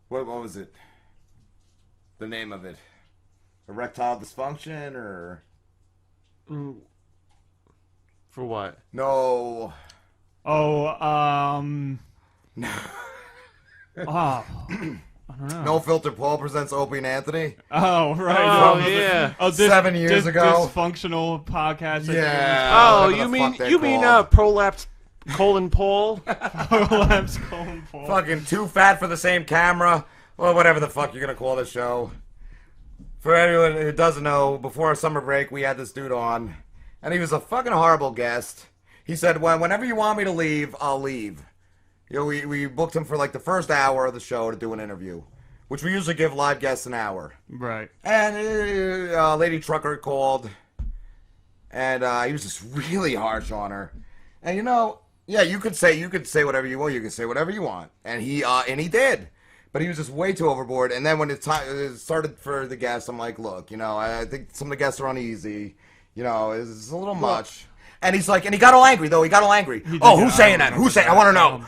What was it? The name of it? Erectile dysfunction or? For what? No. Oh, No. oh, I don't know. No Filter Paul presents Opie and Anthony. Oh, right. Oh, yeah. Oh, 7 years ago. Dysfunctional podcast. Yeah. Oh, whatever you the mean fuck they're you mean called. prolapse colon Paul? Prolapse colon Paul. Fucking too fat for the same camera. Well, whatever the fuck you're gonna call this show. For anyone who doesn't know, before our summer break, we had this dude on, and he was a fucking horrible guest. He said, "Well, whenever you want me to leave, I'll leave." You know, we booked him for like the first hour of the show to do an interview, which we usually give live guests an hour. Right. And Lady Trucker called, and he was just really harsh on her. And you know, yeah, you could say whatever you want. You could say whatever you want, and he did. But he was just way too overboard. And then when it started for the guests, I'm like, look, you know, I think some of the guests are uneasy. You know, it's a little much. And he's like, and he got all angry, though. He got all angry. Oh, who's saying that? Who's saying? I want to know.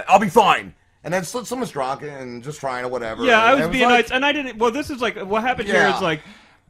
I'll be fine. And then someone's drunk and just trying or whatever. Yeah, I was and being like, nice. And I didn't. Well, this is like, what happened here Yeah. is like,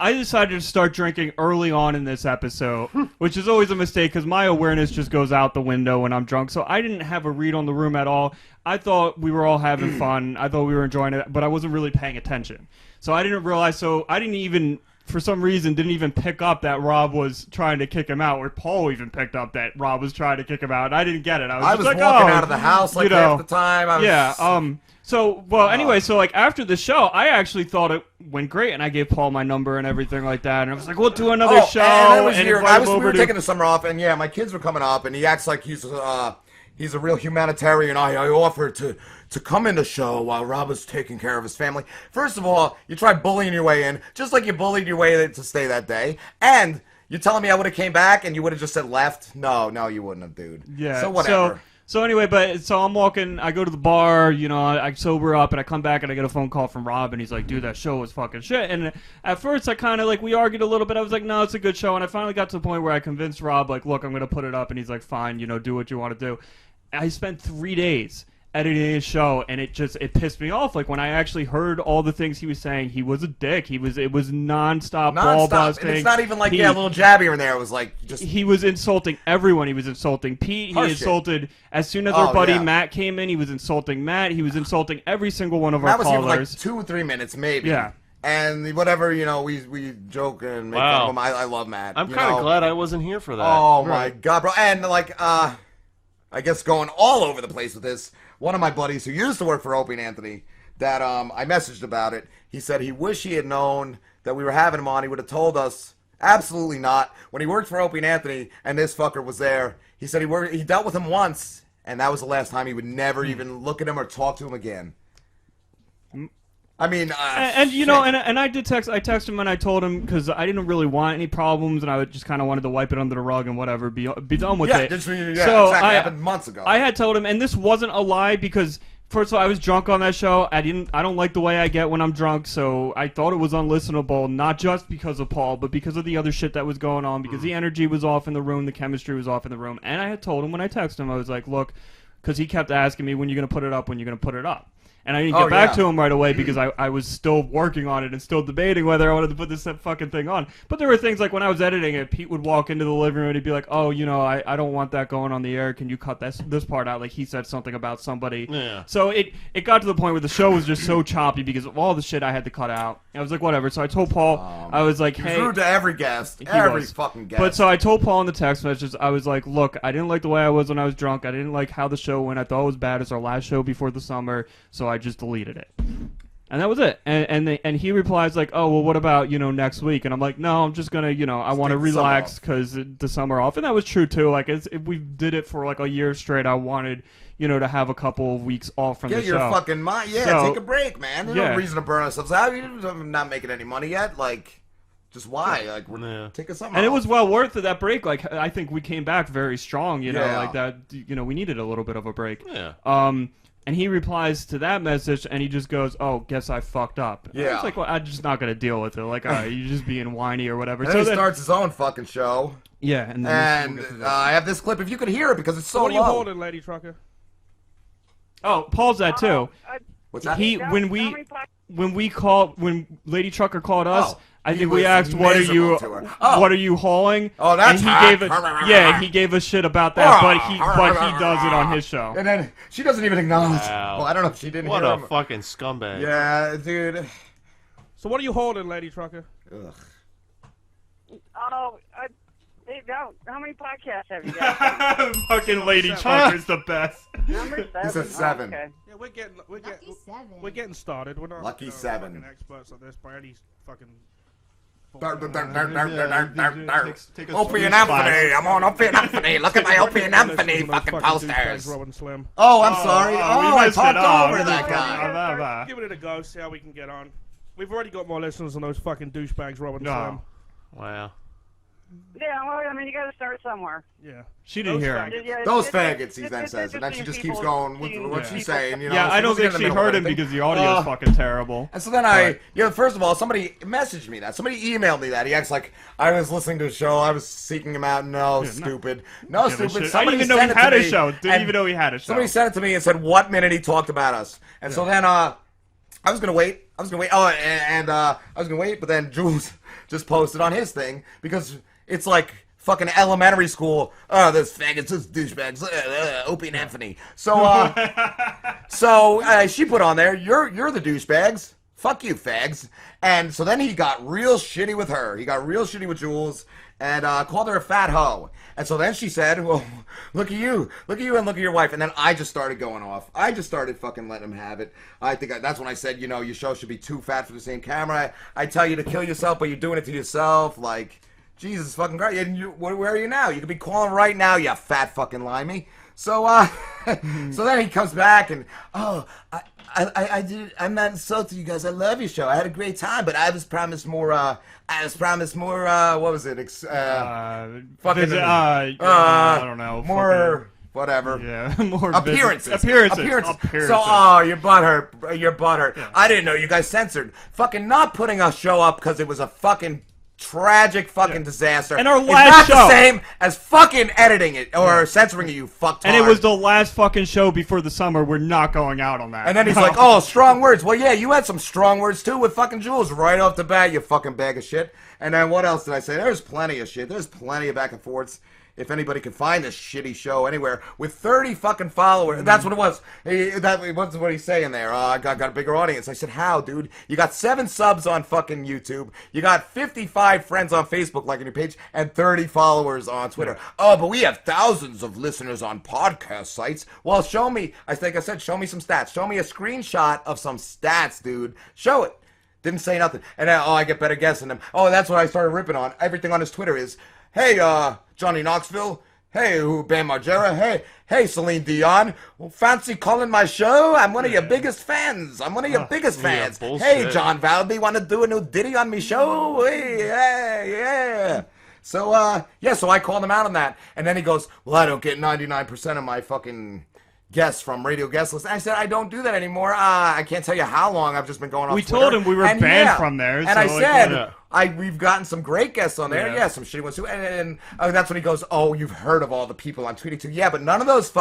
I decided to start drinking early on in this episode, which is always a mistake because my awareness just goes out the window when I'm drunk. So I didn't have a read on the room at all. I thought we were all having fun. I thought we were enjoying it, but I wasn't really paying attention. So I didn't realize. So I didn't even, for some reason, didn't even pick up that Rob was trying to kick him out, or Paul even picked up that Rob was trying to kick him out. And I didn't get it. I was walking like, out of the house like half the time. So, well, anyway, so, like, after the show, I actually thought it went great, and I gave Paul my number and everything like that, and I was like, we'll do another show, and invite him we over were to... taking the summer off, and yeah, my kids were coming up, and he acts like he's a real humanitarian. I offered to come in the show while Rob was taking care of his family. First of all, you tried bullying your way in, just like you bullied your way to stay that day, and you're telling me I would have came back and you would have just said left? No, you wouldn't have, dude. Yeah. So whatever. So anyway, so I'm walking, I go to the bar, you know, I sober up, and I come back, and I get a phone call from Rob, and he's like, dude, that show was fucking shit. And at first, I kind of, like, we argued a little bit. I was like, no, it's a good show. And I finally got to the point where I convinced Rob, like, look, I'm going to put it up. And he's like, fine, you know, do what you want to do. I spent 3 days editing his show, and it pissed me off. Like, when I actually heard all the things he was saying, he was a dick. It was nonstop ball busting. And it's not even like, a little jab here and there. It was like, just... He was insulting everyone. He was insulting Pete. He insulted... As soon as our buddy Matt came in, he was insulting Matt. He was insulting every single one of our callers. That was even like 2 or 3 minutes, maybe. Yeah. And whatever, you know, we joke and make fun of him. I love Matt. I'm kind of glad I wasn't here for that. Oh, my God, bro. And, like, I guess going all over the place with this, one of my buddies who used to work for Opie and Anthony, that I messaged about it, he said he wished he had known that we were having him on. He would have told us. Absolutely not. When he worked for Opie and Anthony and this fucker was there, he said he dealt with him once, and that was the last time. He would never even look at him or talk to him again. I mean, and you know, and I texted him and I told him, because I didn't really want any problems, and I just kind of wanted to wipe it under the rug and whatever, be done with it. So exactly. Happened months ago. I had told him, and this wasn't a lie, because first of all, I was drunk on that show. I don't like the way I get when I'm drunk, so I thought it was unlistenable, not just because of Paul, but because of the other shit that was going on, because the energy was off in the room, the chemistry was off in the room, and I had told him when I texted him, I was like, look, because he kept asking me, when you're going to put it up, when you're going to put it up. And I didn't get back to him right away because I was still working on it and still debating whether I wanted to put this fucking thing on. But there were things like when I was editing it, Pete would walk into the living room and he'd be like, oh, you know, I don't want that going on the air. Can you cut this part out? Like he said something about somebody. Yeah. So it got to the point where the show was just so choppy because of all the shit I had to cut out. I was like, whatever. So I told Paul, I was like, hey. He was rude to every guest. Every fucking guest. But so I told Paul in the text messages, I was like, look, I didn't like the way I was when I was drunk. I didn't like how the show went. I thought it was bad. It's our last show before the summer. So I just deleted it. And that was it. And he replies like, oh, well, what about, you know, next week? And I'm like, no, I'm just going to, you know, I want to relax because the summer off. And that was true, too. Like, if we did it for, like, a year straight, I wanted, you know, to have a couple of weeks off from the show. Get your fucking mind. Yeah, so, take a break, man. There's no reason to burn ourselves out. I'm not making any money yet. Like, just why? Like, we're taking something And off. it was well worth it, that break. Like, I think we came back very strong, you know, like that. You know, we needed a little bit of a break. Yeah. And he replies to that message, and he just goes, oh, guess I fucked up. Yeah. It's like, well, I'm just not going to deal with it. Like, all right, you're just being whiny or whatever. And then he starts his own fucking show. Yeah. And I have this clip, if you could hear it, because it's so low. What are you holding, Lady Trucker? Oh, Paul's that, too. Wait, What's that? When Lady Trucker called us, Oh, I he think we was asked miserable to her. Oh. what are you hauling? Oh, that's and he gave a shit about that, but he does it on his show. And then she doesn't even acknowledge. Wow. Well, I don't know if she didn't What hear a him. fucking scumbag. Yeah, dude. So what are you holding, Lady Trucker? Ugh. Oh, how many podcasts have you got? Fucking Lady Trucker's the best. Number 7. He said 7. Okay. Yeah, Lucky 7. we're getting started. We're not Lucky 7. fucking experts on this by any fucking. Opie and Anthony. I'm on Opie and Anthony. Look at my Opie and Anthony fucking posters. Slim. Oh, I'm sorry. we I missed it. talked Oh, over we that missed guy. Give it a go. See how we can get on. We've already got more listeners than those fucking douchebags, Rob and No. Slim. Wow. Yeah, well, I mean, you got to start somewhere. Yeah. She didn't hear him. Those faggots, he then says, and then she just keeps going with what she's saying. You know, Yeah, I don't think wasn't she in the middle heard of him anything. because the audio is fucking terrible. And so then first of all, somebody messaged me that. Somebody emailed me that. He acts like I was listening to a show. I was seeking him out. No, stupid. No, Give a stupid. shit. I didn't even know he sent it to had a me, show. Didn't and even know he had a show. Somebody sent it to me and said what minute he talked about us. And so then I was gonna wait. Oh, and I was gonna wait, but then Jules just posted on his thing because it's like fucking elementary school. Oh, those faggots, those douchebags, Opie and Anthony. So, she put on there, you're the douchebags. Fuck you, fags. And so then he got real shitty with her. He got real shitty with Jules and called her a fat hoe. And so then she said, well, look at you, and look at your wife. And then I just started going off. I just started fucking letting him have it. I think that's when I said, you know, your show should be too fat for the same camera. I tell you to kill yourself, but you're doing it to yourself. Like, Jesus fucking Christ. And where are you now? You could be calling right now, you fat fucking limey. So, so then he comes back and, I'm not insulting you guys. I love your show. I had a great time, but I was promised more, what was it? Fucking, I don't know. More, whatever. Yeah, more Appearances. Appearances. So, you're butthurt. Yeah. I didn't know you guys censored. Fucking not putting a show up because it was a fucking tragic fucking disaster. And our is last not show. the same as fucking editing it or censoring it, you fucktard. And it was the last fucking show before the summer. We're not going out on that. And then he's like, oh, strong words. Well, yeah, you had some strong words too with fucking Jules right off the bat, you fucking bag of shit. And then what else did I say? There's plenty of shit. There's plenty of back and forths. If anybody can find this shitty show anywhere with 30 fucking followers, that's what it was. What's what he's saying there? I got a bigger audience. I said, how, dude? You got 7 subs on fucking YouTube. You got 55 friends on Facebook liking your page and 30 followers on Twitter. Oh, but we have thousands of listeners on podcast sites. Well, show me. I think I said, show me some stats. Show me a screenshot of some stats, dude. Show it. Didn't say nothing. And then, I get better guessing them. Oh, that's what I started ripping on. Everything on his Twitter is, hey, Johnny Knoxville. Hey, Bam Margera. Hey, Celine Dion. Well, fancy calling my show? I'm one of your biggest fans. Hey, John Valby, want to do a new ditty on me show? Hey, yeah. So, so I called him out on that. And then he goes, well, I don't get 99% of my fucking guests from radio guest list. And I said, I don't do that anymore. I can't tell you how long I've just been going on We Twitter. told him we were banned from there. And so I said, yeah. we've gotten some great guests on there. Yeah, some shitty ones too. And that's when he goes, oh, you've heard of all the people I'm tweeting to. Yeah, but none of those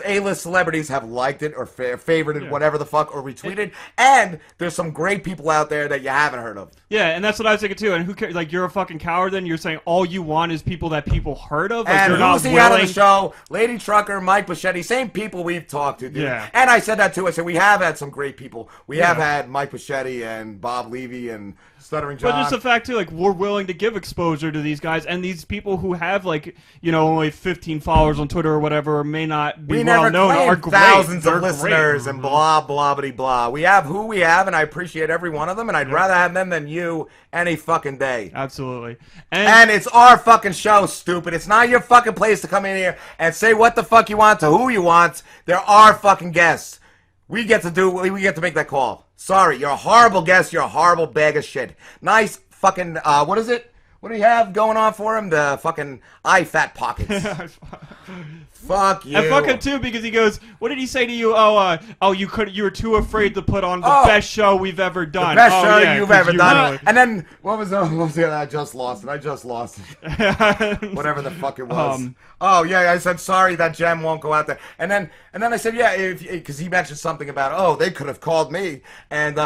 A-list celebrities have liked it or favorited whatever the fuck or retweeted. And there's some great people out there that you haven't heard of. Yeah, and that's what I was thinking too. And who cares? Like, you're a fucking coward then? You're saying all you want is people that people heard of? Like, and you're who's not he out of willing... the show? Lady Trucker, Mike Bichetti, same people we've talked to, dude. Yeah. And I said that too. I said we have had some great people. We have had Mike Bichetti and Bob Levy and Stuttering John. But just the fact too, like, we're willing to give exposure to these guys, and these people who have, like, you know, only 15 followers on Twitter or whatever may not be well known are great. Thousands They're of listeners great. and blah blah blah blah. We have who we have, and I appreciate every one of them, and I'd rather have them than you any fucking day. Absolutely. And it's our fucking show, stupid. It's not your fucking place to come in here and say what the fuck you want to who you want. There are fucking guests. We get to make that call. Sorry, you're a horrible guest. You're a horrible bag of shit. Nice fucking, what is it? What do you have going on for him? The fucking eye fat pockets. Fuck you. I fuck him too because he goes, "What did he say to you? You were too afraid to put on the best show we've ever done. The best oh, show yeah, you've ever done." Really... And then what was the other? I just lost it. Whatever the fuck it was. Oh yeah, I said sorry that gem won't go out there. And then I said yeah, because he mentioned something about they could have called me and.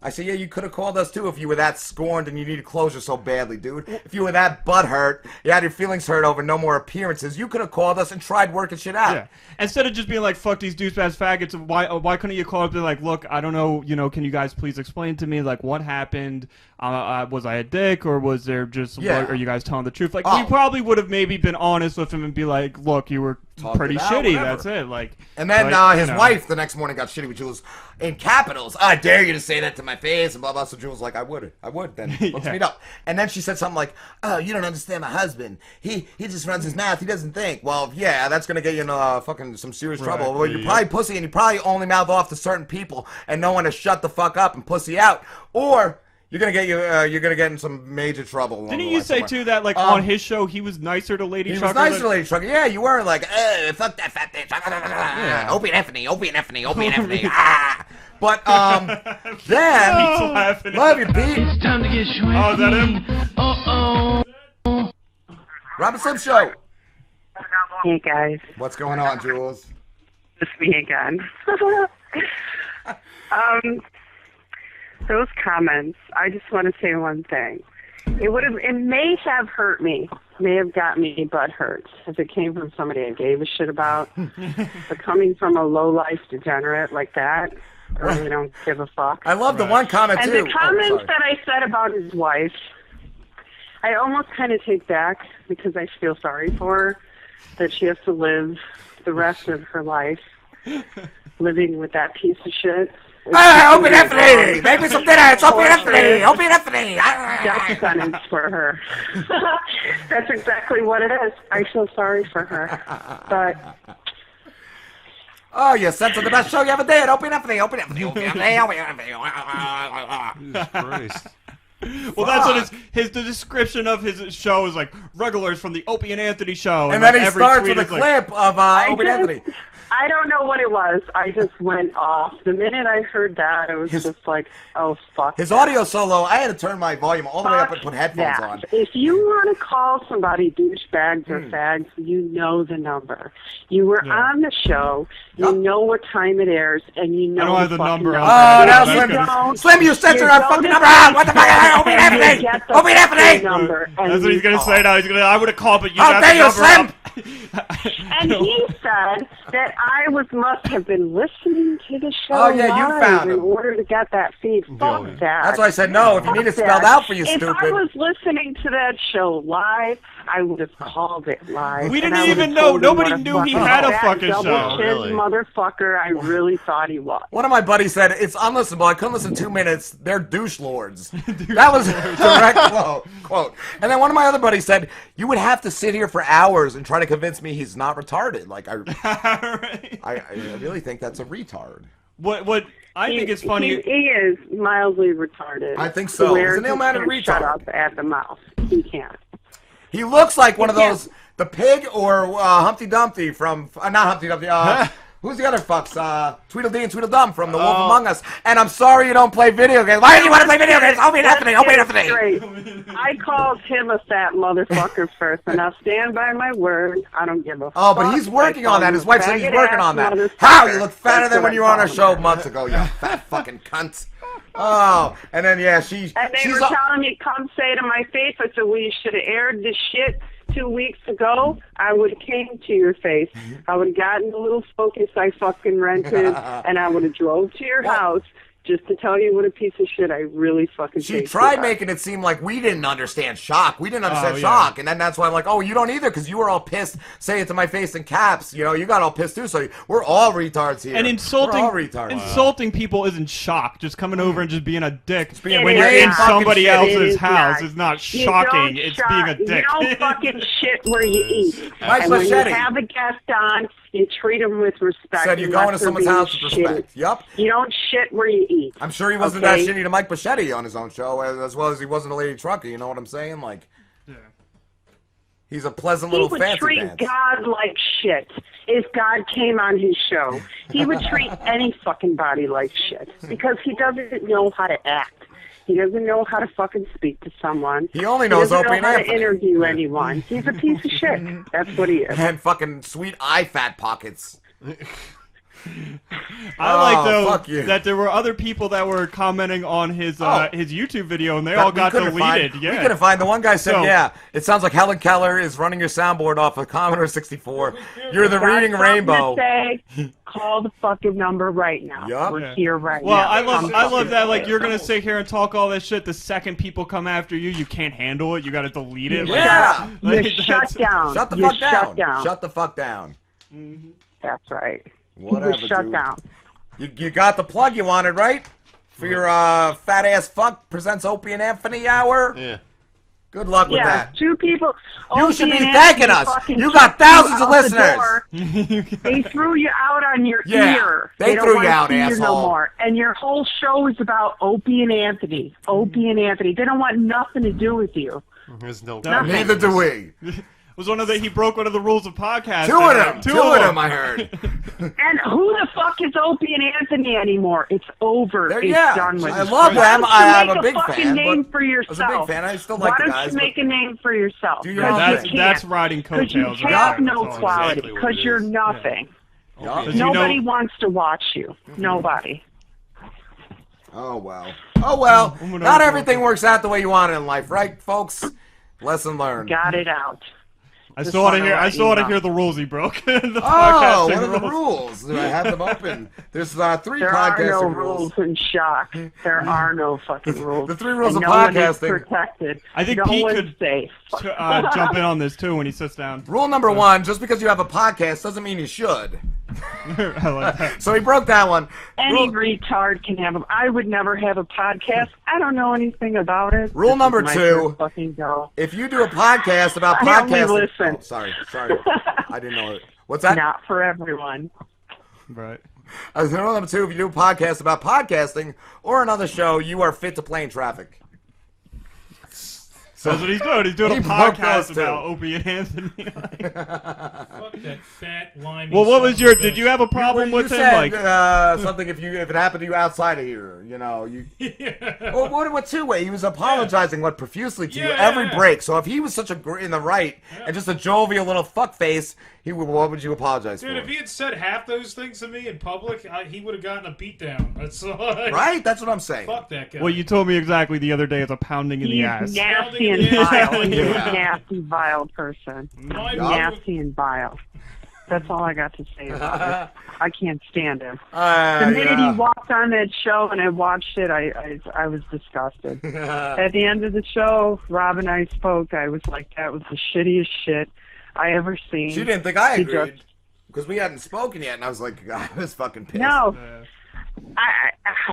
I said, yeah, you could have called us too if you were that scorned and you needed closure so badly, dude. If you were that butthurt, you had your feelings hurt over no more appearances, you could have called us and tried working shit out. Yeah. Instead of just being like, fuck these douchebags faggots, why couldn't you call up and be like, look, I don't know, can you guys please explain to me, like, what happened? Was I a dick or was there just, are you guys telling the truth? Like, we probably would have maybe been honest with him and be like, look, you were pretty shitty, that's it. Like, and then his wife the next morning got shitty with Jules in capitals. I dare you to say that to my face and blah blah. So Jules was like, I would then let's meet up. And then she said something like, oh, you don't understand my husband. He just runs his mouth. He doesn't think. Well, yeah, that's gonna get you in fucking some serious trouble. Well, you're probably pussy and you probably only mouth off to certain people and no one to shut the fuck up and pussy out, or you're gonna get in some major trouble. Didn't you say too that like on his show he was nicer to Lady Trucker? He was nicer to Lady Trucker. Yeah, you weren't like, fuck that fat bitch. Yeah. Opie and Effany. But then love you, Pete. It's time to get swanky. Oh, is that him? Robin Sim Show. Hey guys, What's going on, Jules? it's me again. Those comments. I just want to say one thing. It may have hurt me, may have got me butt hurt, if it came from somebody I gave a shit about. But coming from a low-life degenerate like that, I really don't give a fuck. I love the one comment And too. the comments that I said about his wife, I almost kind of take back because I feel sorry for her, that she has to live the rest of her life living with that piece of shit. Opie and Effany! Make me some dinner! It's Opie and Effany! Opie and Effany! Death sentence for her. That's exactly what it is. I feel sorry for her. But Oh, you sent to the best show you ever did! Opie and Effany! Opie and Effany! Opie and Effany! Opie and Effany! Jesus Christ. Well, that's what the description of his show is like, regulars from the Opie and Anthony show. And then he every starts tweet with a is like, clip of Opie and Effany. I don't know what it was. I just went off. The minute I heard that, it was just like, oh, fuck. His audio solo, I had to turn my volume all the way up and put headphones that. on. If you want to call somebody douchebags or fags, you know the number. You were on the show. You know what time it airs, and you know I don't have the number. Oh, now That's Slim, you censored our fucking number out! What the fuck? Opie and Effany! Opie and Effany! That's what he's gonna say now. He's gonna. I would have called, but you How got dare the you, number Slim! up. And he said that I must have been listening to the show Oh, yeah, you live found in him. order to get that feed. Fuck that. That's why I said no. If you need it spelled out for you, if stupid. I was listening to that show live, I would have called it live. We and didn't I would even have know. told him Nobody what knew he had a that fucking double show. chin Really? motherfucker I really thought he was. One of my buddies said, it's unlistenable. I couldn't listen 2 minutes. They're douche lords. That was a direct quote. And then one of my other buddies said, you would have to sit here for hours and try to convince me he's not retarded. Like, I really think that's a retard. What I think it's funny. He is mildly retarded. I think so. Where He's an ill-mannered he can't shut retard. up at the mouth. He can't. He looks like one of Yeah. those, the pig or Humpty Dumpty from, not Humpty Dumpty, who's the other fucks? Tweedledee and Tweedledum from The Wolf Among Us. And I'm sorry you don't play video games. Why do you want to play video games? Opie and Effany! Opie and Effany! Great. I called him a fat motherfucker first, and I'll stand by my word. I don't give a fuck. Oh, but he's working I on that. called His him wife a said he's faggot working ass on that. motherfucker. How? You look fatter That's than what when I you were on our called show him. months ago, you fat fucking cunt. Oh, and then, yeah, And they she's were telling me, come say to my face. I said, well, you should have aired this shit 2 weeks ago. I would have came to your face. I would have gotten the little Focus I fucking rented, and I would have drove to your house just to tell you what a piece of shit I really fucking She think tried you are. making it seem like we didn't understand shock. We didn't understand yeah. shock. And then that's why I'm like, oh, you don't either because you were all pissed. Say it to my face in caps. You know, you got all pissed too. So we're all retards here. And insulting We're all retards. insulting people isn't shock. Just coming over and just being a dick being when It you're is in not. somebody It else's is house not. is not You shocking. don't It's shop- being a dick. You don't fucking shit where you eat. Mike And when you Machete have a guest on, you treat them with respect. said you're going to someone's house with respect. Yup. You don't shit where you eat. I'm sure he wasn't that shitty to Mike Bichetti on his own show, as well as he wasn't a Lady Trucker. You know what I'm saying? Like, He's a pleasant He little would fancy treat pants. God like shit if God came on his show. He would treat any fucking body like shit because he doesn't know how to act. He doesn't know how to fucking speak to someone. He only knows doesn't Opie and know how to Anthony. interview anyone. He's a piece of shit. That's what he is. And fucking sweet eye fat pockets. I like fuck you. though that there were other people that were commenting on his YouTube video and they all got We couldn't deleted. find- Yeah. We couldn't find. The one guy said, So- yeah, it sounds like Helen Keller is running your soundboard off a Commodore 64. You're the Got reading something rainbow. to say, call the fucking number right now. Yup. We're Yeah. here right Well, now. I love Come that. Like, you're gonna sit here and talk all this shit. The second people come after you, you can't handle it. You gotta delete it. Like, Yeah. You like, shut that's- down. Shut the You fuck shut down. Shut the fuck down. That's right. Whatever, you shut dude. down. You got the plug you wanted, right? For your fat ass fuck presents Opie and Anthony hour. Yeah. Good luck with Yeah, that. 2 people. You Opie should be and thanking Anthony us. fucking You got kicked thousands you of out the listeners. door. They threw you out on your Yeah, ear. they don't threw wanna you out, see you asshole. no more. And your whole show is about Opie and Anthony. Opie and Anthony. They don't want nothing to do with you. There's no. Neither do we. Was one of the he broke one of the rules of podcasting. Two of them. Two Two of of them. them, I heard. And who the fuck is Opie and Anthony anymore? It's over. They're- It's yeah, done with. I love Why them. don't you I'm make a big fucking fan, name but for I yourself. was a big fan. I still Why like the don't guys. you make a name for yourself? Do your Because own you That's thing. can't. that's riding Because you coattails. right have there. no That's all. quality. exactly what Because it you're is. nothing. Yup. Because you Nobody know- wants to watch you. Nobody. Oh, well. Oh, well. I'm gonna Not open everything works out the way you want it in life, right, folks? Lesson learned. Got it out. I Just still want to wanna hear. I let still you want to know. hear the rules he broke. The Oh, podcasting what are the rules. rules? I have them open. There's 3 There are podcasting no rules. rules in shock. There are no fucking rules. The 3 rules and of no one is podcasting. protected. I think no Pete one's could safe. Jump in on this too when he sits down. Rule number 1, just because you have a podcast doesn't mean you should. I like that. So he broke that one. Any Rule, retard can have them. I would never have a podcast. I don't know anything about it. Rule This is number my 2. first fucking go. if you do a podcast about I only podcasting... listen. Oh, sorry. I didn't know it. What's that? Not for everyone. Right. Rule number 2, if you do a podcast about podcasting or another show, you are fit to play in traffic. That's what he's doing. He's doing He a broke podcast those two. about Opie and Anthony. Fuck that fat, limey Well, what was son your? of a Did you bitch. have a problem You with him? said Like, something if it happened to you outside of here, you know, you. Yeah. Well, what 2 way? He was apologizing profusely to you Yeah, every yeah. break. So if he was such in the right and just a jovial little fuckface, what would you apologize Dude, for? if he had said half those things to me in public, he would have gotten a beatdown. That's all. Right? That's what I'm saying. Fuck that guy. well, you told me exactly the other day. It's a pounding in the He's ass. nasty and Yeah. vile. He's Yeah. a nasty, vile person. My Nasty and vile. That's all I got to say about it. I can't stand him. The minute yeah. he walked on that show and I watched it, I was disgusted. At the end of the show, Rob and I spoke. I was like, that was the shittiest shit I ever seen. She didn't think I He agreed. just- Because we hadn't spoken yet, and I was like, I was fucking pissed. No.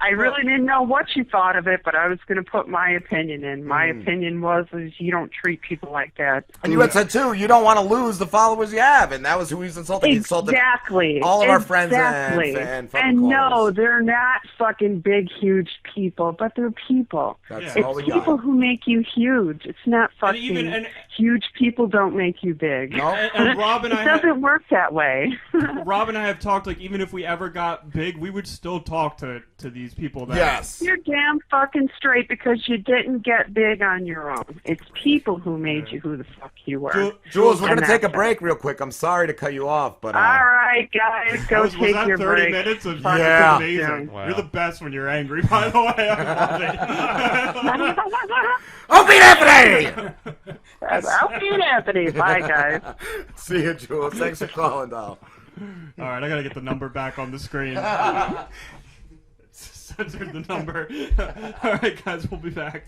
I really didn't know what you thought of it, but I was going to put my opinion in. My opinion was is you don't treat people like that. And you had said, too, you don't want to lose the followers you have, and that was who he's insulting. He insulted Exactly. all of our friends Exactly. and fucking And no, callers. they're not fucking big, huge people, but they're people. That's Yeah. all we It's people got. who make you huge. It's not And fucking even and, huge people don't make you big. No? and Rob and It I. doesn't work that way. Rob and I have talked. Like, even if we ever got big, we would still talk to these people. That Yes. You're damn fucking straight because you didn't get big on your own. It's people who made you who the fuck you were. Jules, we're going to And take a that's it. break real quick. I'm sorry to cut you off, but... All right, guys, go was take that your 30 break. minutes of Fucking Yeah. amazing. soon. Wow. You're the best when you're angry. By the way, I love it. Opie and Anthony! I'll be Anthony. Bye, guys. See you, Jules. Thanks for calling, doll. All right, I gotta get the number back on the screen. Censored the number. All right, guys, we'll be back.